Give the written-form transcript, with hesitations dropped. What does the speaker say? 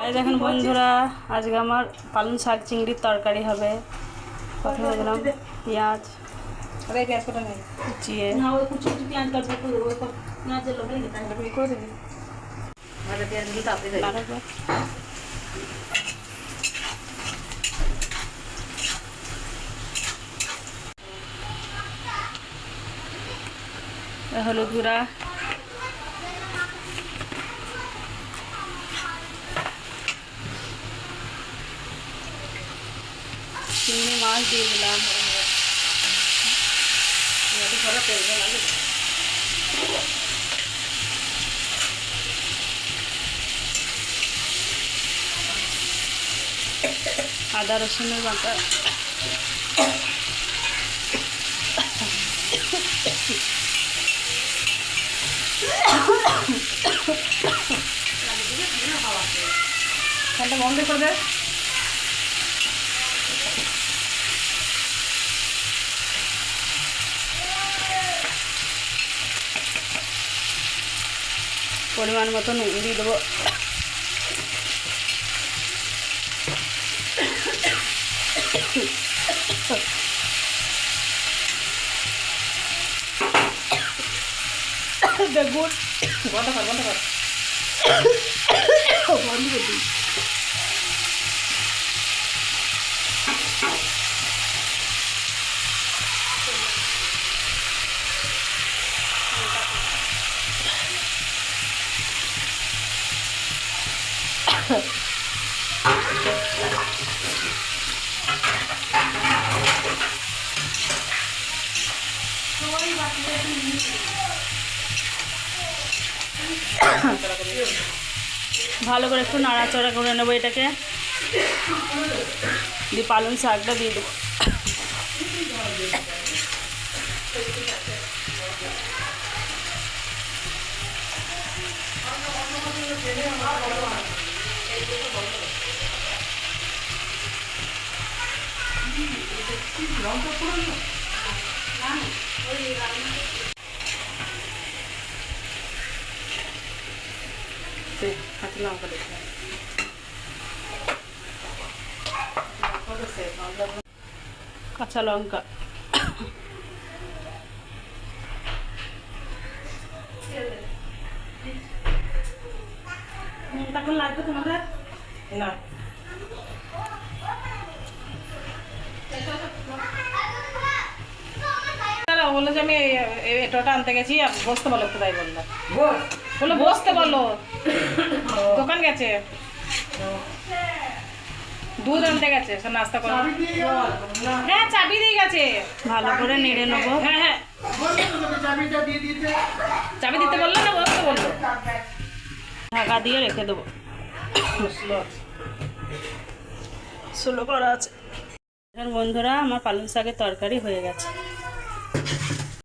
এই দেখেন বন্ধুরা, আজকে আমার পালং শাক চিংড়ির তরকারি হবে। প্রথমে দিলাম পেঁয়াজ, কুচিয়ে হলুদ গুঁড়া, চিংড়ি মাছ দিয়ে দিলাম, আদা রসুনের বাটা, বন্ধ করে দেয়। পরিমাণ মতো নুন দিয়ে দেবো। দেখুন বন্ধ কর বন্ধ করে দিই। ভালো করে একটু নাড়াচাড়া করে নেবো এটাকে, দিয়ে পালং শাকটা দিয়ে দেবো। কাঁচা লঙ্কা, তখন লাগবে তোমাদের না। বললো যে আমি এটোটা আনতে গেছি, বসতে বলো একটু, তাই বললো বললো বসতে বললো, দোকান গেছে, দুধ আনতে গেছে, সে নাস্তা করে। হ্যাঁ চাবি দিয়ে গেছে, ভালো করে নেড়ে নেবো। হ্যাঁ হ্যাঁ চাবি দিতে বললো না, বসতে বললো, ঢাকা দিয়ে রেখে দেবো। স্লো করা আছে। বন্ধুরা আমার পালং শাকের তরকারি হয়ে গেছে।